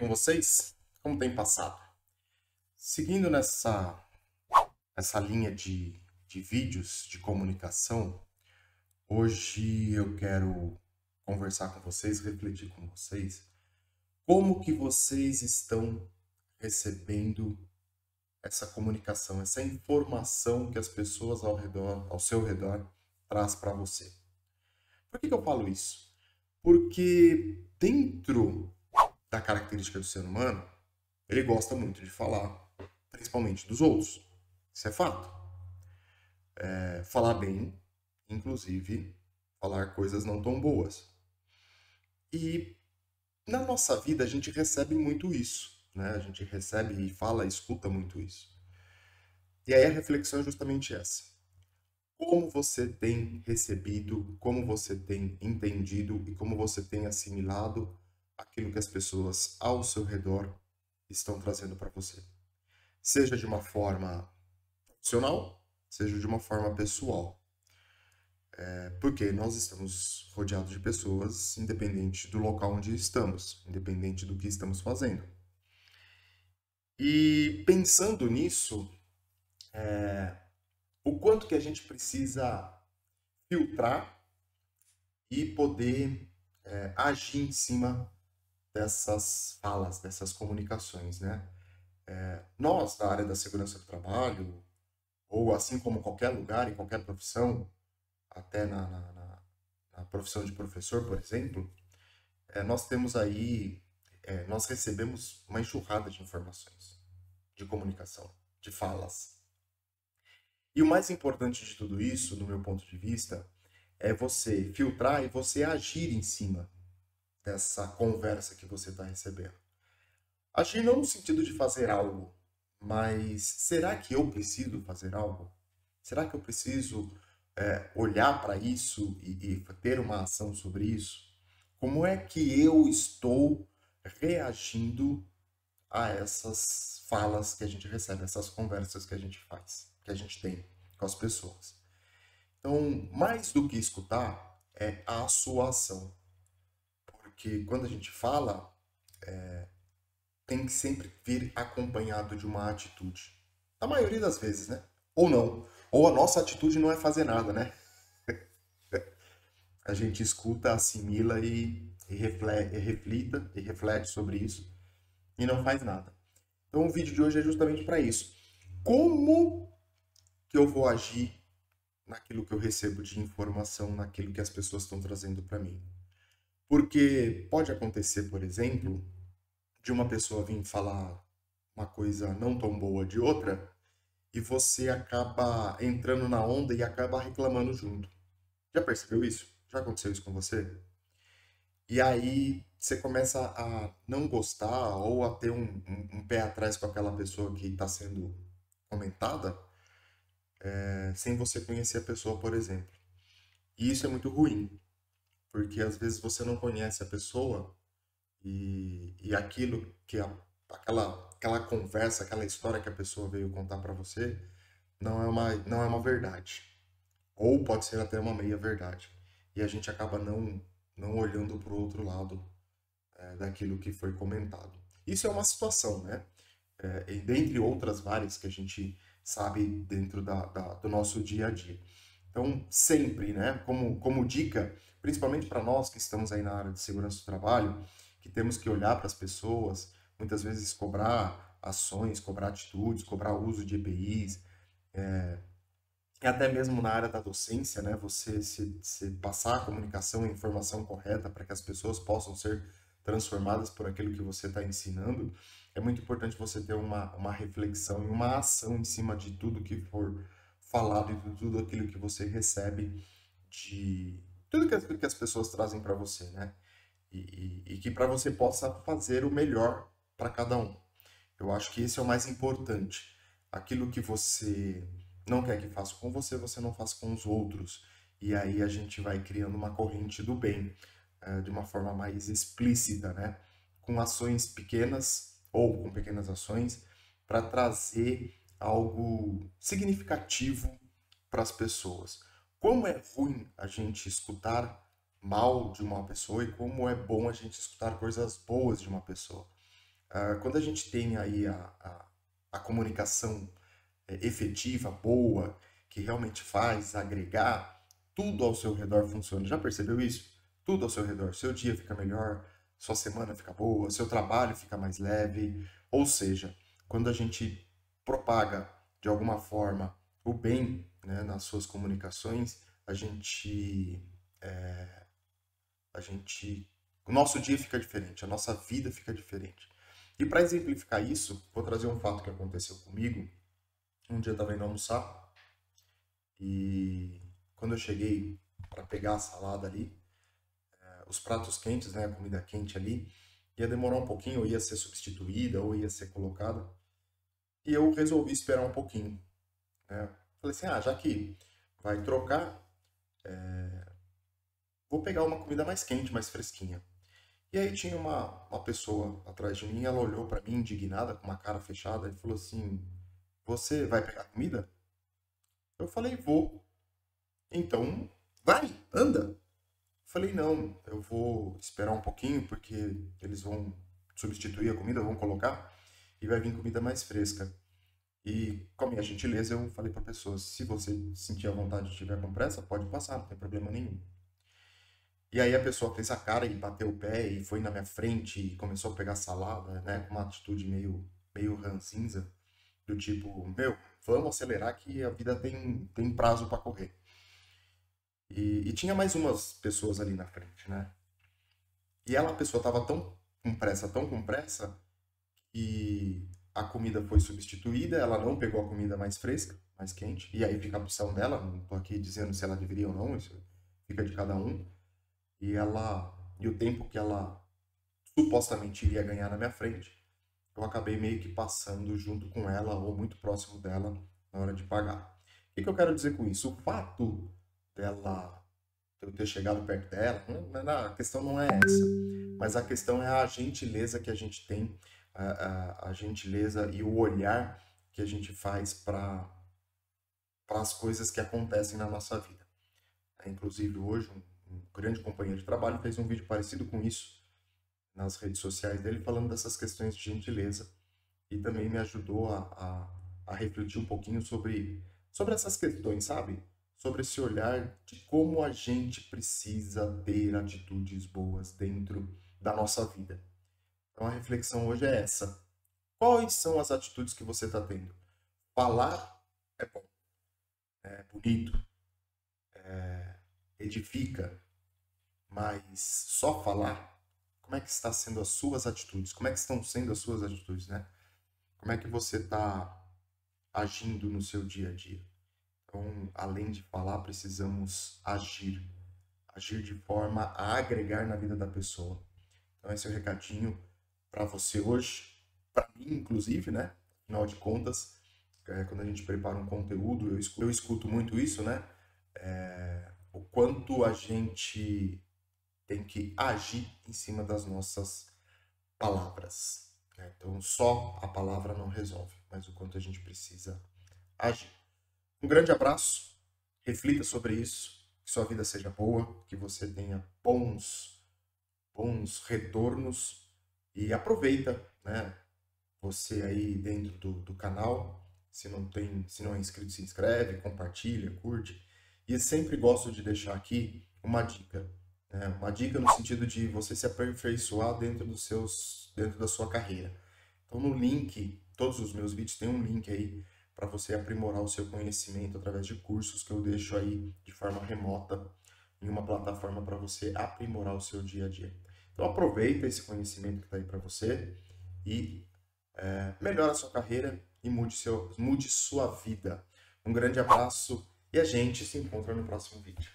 com vocês? Como tem passado? Seguindo essa linha de vídeos de comunicação, hoje eu quero conversar com vocês, refletir com vocês, como que vocês estão recebendo essa comunicação, essa informação que as pessoas ao seu redor, traz para você. Por que eu falo isso? Porque dentro da característica do ser humano, ele gosta muito de falar, principalmente dos outros. Isso é fato. Falar bem, inclusive falar coisas não tão boas. E na nossa vida a gente recebe muito isso, né? A gente recebe e fala, escuta muito isso. E aí a reflexão é justamente essa. Como você tem recebido, como você tem entendido e como você tem assimilado aquilo que as pessoas ao seu redor estão trazendo para você? Seja de uma forma profissional, seja de uma forma pessoal. Porque nós estamos rodeados de pessoas, independente do local onde estamos, independente do que estamos fazendo. E pensando nisso, o quanto que a gente precisa filtrar e poder agir em cima dessas falas, dessas comunicações, né? Nós, da área da segurança do trabalho, ou assim como qualquer lugar, em qualquer profissão, até na profissão de professor, por exemplo, nós temos aí, nós recebemos uma enxurrada de informações, de comunicação, de falas. E o mais importante de tudo isso, do meu ponto de vista, é você filtrar e você agir em cima dessa conversa que você está recebendo. Agir não no sentido de fazer algo, mas será que eu preciso fazer algo? Será que eu preciso olhar para isso e ter uma ação sobre isso? Como é que eu estou reagindo a essas falas que a gente recebe, essas conversas que a gente faz, que a gente tem com as pessoas? Então, mais do que escutar, é a sua ação. Porque quando a gente fala, tem que sempre vir acompanhado de uma atitude. Na maioria das vezes, né? Ou não. Ou a nossa atitude não é fazer nada, né? A gente escuta, assimila e reflete sobre isso e não faz nada. Então o vídeo de hoje é justamente para isso. Como que eu vou agir naquilo que eu recebo de informação, naquilo que as pessoas estão trazendo para mim? Porque pode acontecer, por exemplo, de uma pessoa vir falar uma coisa não tão boa de outra e você acaba entrando na onda e acaba reclamando junto. Já percebeu isso? Já aconteceu isso com você? E aí você começa a não gostar ou a ter um pé atrás com aquela pessoa que está sendo comentada, sem você conhecer a pessoa, por exemplo. E isso é muito ruim, porque às vezes você não conhece a pessoa e aquilo que aquela conversa, aquela história que a pessoa veio contar para você não é uma verdade. Ou pode ser até uma meia verdade. E a gente acaba não olhando para o outro lado daquilo que foi comentado. Isso é uma situação, né? E dentre outras várias que a gente sabe dentro do nosso dia a dia. Então, sempre, né? Como dica, principalmente para nós que estamos aí na área de segurança do trabalho, que temos que olhar para as pessoas, muitas vezes cobrar ações, cobrar atitudes, cobrar uso de EPIs, e até mesmo na área da docência, né, você se passar a comunicação e a informação correta para que as pessoas possam ser transformadas por aquilo que você está ensinando, é muito importante você ter uma reflexão e uma ação em cima de tudo que for falado e de tudo aquilo que você recebe, de tudo que as pessoas trazem para você, né? E que para você possa fazer o melhor para cada um. Eu acho que esse é o mais importante. Aquilo que você não quer que faça com você, você não faz com os outros. E aí a gente vai criando uma corrente do bem, de uma forma mais explícita, né? Com ações pequenas ou com pequenas ações para trazer algo significativo para as pessoas. Como é ruim a gente escutar mal de uma pessoa e como é bom a gente escutar coisas boas de uma pessoa. Quando a gente tem aí a comunicação efetiva, boa, que realmente faz agregar, tudo ao seu redor funciona. Já percebeu isso? Tudo ao seu redor. Seu dia fica melhor, sua semana fica boa, seu trabalho fica mais leve. Ou seja, quando a gente propaga de alguma forma o bem, né, nas suas comunicações, o nosso dia fica diferente, a nossa vida fica diferente. E para exemplificar isso, vou trazer um fato que aconteceu comigo. Um dia eu estava indo almoçar e quando eu cheguei para pegar a salada ali, os pratos quentes, né, a comida quente ali, ia demorar um pouquinho, ou ia ser substituída, ou ia ser colocada. E eu resolvi esperar um pouquinho, né? Falei assim, já que vai trocar, vou pegar uma comida mais quente, mais fresquinha. E aí tinha uma pessoa atrás de mim, ela olhou para mim indignada, com uma cara fechada, e falou assim, você vai pegar comida? Eu falei, vou. Então, vai, anda. Falei, não, eu vou esperar um pouquinho, porque eles vão substituir a comida, vão colocar, e vai vir comida mais fresca. E com a minha gentileza, eu falei para a pessoa, se você sentir a vontade e estiver com pressa, pode passar, não tem problema nenhum. E aí a pessoa fez a cara e bateu o pé e foi na minha frente e começou a pegar salada, né, com uma atitude meio ranzinza, do tipo, meu, vamos acelerar que a vida tem prazo para correr. E tinha mais umas pessoas ali na frente, né? E a pessoa estava tão com pressa, que a comida foi substituída, ela não pegou a comida mais fresca, mais quente, e aí fica a opção dela, não tô aqui dizendo se ela deveria ou não, isso fica de cada um. E o tempo que ela supostamente iria ganhar na minha frente, eu acabei meio que passando junto com ela ou muito próximo dela na hora de pagar. O que eu quero dizer com isso? O fato dela, eu ter chegado perto dela, a questão não é essa, mas a questão é a gentileza que a gente tem, a gentileza e o olhar que a gente faz para as coisas que acontecem na nossa vida. Inclusive hoje um grande companheiro de trabalho fez um vídeo parecido com isso nas redes sociais dele, falando dessas questões de gentileza, e também me ajudou a refletir um pouquinho sobre essas questões, sabe? Sobre esse olhar de como a gente precisa ter atitudes boas dentro da nossa vida. Então a reflexão hoje é essa. Quais são as atitudes que você está tendo? Falar é bom, é bonito, edifica, mas só falar, como é que está sendo as suas atitudes? Como é que estão sendo as suas atitudes, né? Como é que você está agindo no seu dia a dia? Então, além de falar, precisamos agir. Agir de forma a agregar na vida da pessoa. Então, esse é o recadinho para você hoje. Para mim, inclusive, né? Afinal de contas, quando a gente prepara um conteúdo, eu escuto muito isso, né? O quanto a gente tem que agir em cima das nossas palavras. Então, só a palavra não resolve, mas o quanto a gente precisa agir. Um grande abraço, reflita sobre isso, que sua vida seja boa, que você tenha bons retornos e aproveita, né? Você aí dentro do canal, se não é inscrito, se inscreve, compartilha, curte. E sempre gosto de deixar aqui uma dica, né? Uma dica no sentido de você se aperfeiçoar dentro da sua carreira. Então no link, todos os meus vídeos têm um link aí para você aprimorar o seu conhecimento através de cursos que eu deixo aí de forma remota em uma plataforma para você aprimorar o seu dia a dia. Então aproveita esse conhecimento que está aí para você e melhora a sua carreira e mude sua vida. Um grande abraço e a gente se encontra no próximo vídeo.